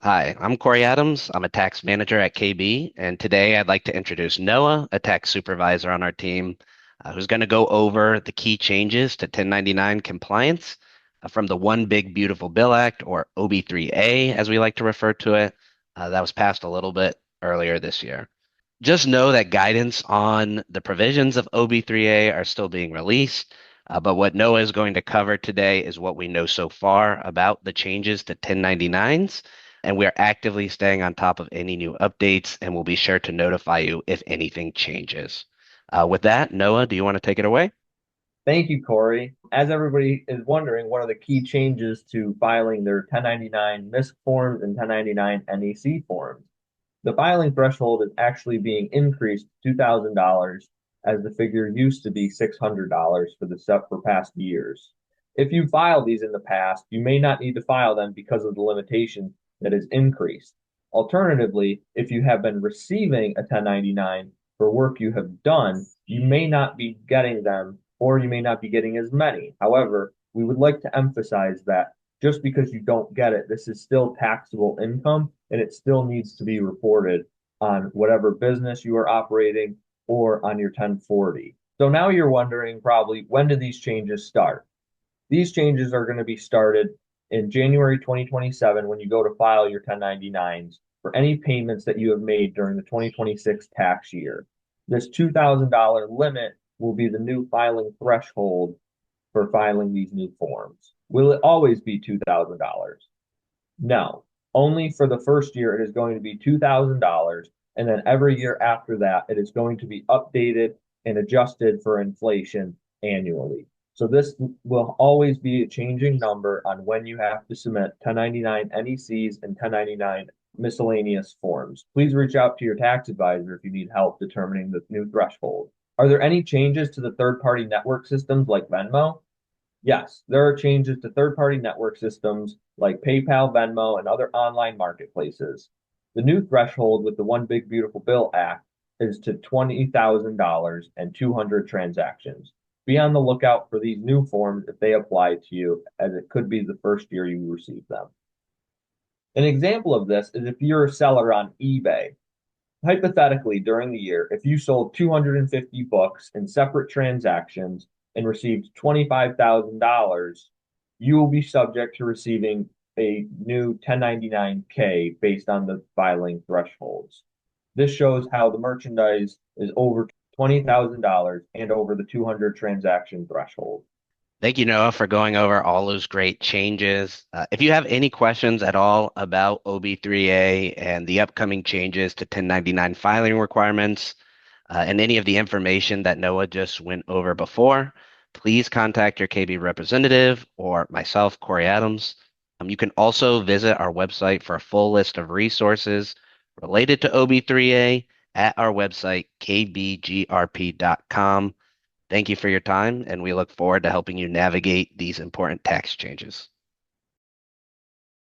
Hi, I'm Corey Adams. I'm a tax manager at KB, and today I'd like to introduce Noah, a tax supervisor on our team, who's going to go over the key changes to 1099 compliance from the One Big Beautiful Bill Act, or OB3A, as we like to refer to it, that was passed a little bit earlier this year. Just know that guidance on the provisions of OB3A are still being released, but what Noah is going to cover today is what we know so far about the changes to 1099s, and we are actively staying on top of any new updates, and we'll be sure to notify you if anything changes. With that, Noah, do you want to take it away? Thank you, Corey. As everybody is wondering, what are the key changes to filing their 1099 MISC forms and 1099 NEC forms? The filing threshold is actually being increased to $2,000 as the figure used to be $600 for the set for past years. If you filed these in the past, you may not need to file them because of the limitation that is increased. Alternatively, if you have been receiving a 1099 for work you have done, you may not be getting them or you may not be getting as many. However, we would like to emphasize that just because you don't get it, this is still taxable income and it still needs to be reported on whatever business you are operating or on your 1040. So now you're wondering probably when do these changes start? These changes are going to be started in January 2027 when you go to file your 1099s for any payments that you have made during the 2026 tax year. This $2,000 limit will be the new filing threshold for filing these new forms. Will it always be $2,000? No. Only for the first year, it is going to be $2,000. And then every year after that, it is going to be updated and adjusted for inflation annually. So this will always be a changing number on when you have to submit 1099 NECs and 1099 miscellaneous forms. Please reach out to your tax advisor if you need help determining the new threshold. Are there any changes to the third-party network systems like Venmo? Yes, there are changes to third-party network systems like PayPal, Venmo, and other online marketplaces. The new threshold with the One Big Beautiful Bill Act is to $20,000 and 200 transactions. Be on the lookout for these new forms if they apply to you, as it could be the first year you receive them. An example of this is if you're a seller on eBay. Hypothetically, during the year, if you sold 250 books in separate transactions and received $25,000, you will be subject to receiving a new 1099K based on the filing thresholds. This shows how the merchandise is over $20,000 and over the 200 transaction threshold. Thank you, Noah, for going over all those great changes. If you have any questions at all about OB3A and the upcoming changes to 1099 filing requirements, and any of the information that Noah just went over before, please contact your KB representative or myself, Corey Adams. You can also visit our website for a full list of resources related to OB3A at our website, kbgrp.com. Thank you for your time, and we look forward to helping you navigate these important tax changes.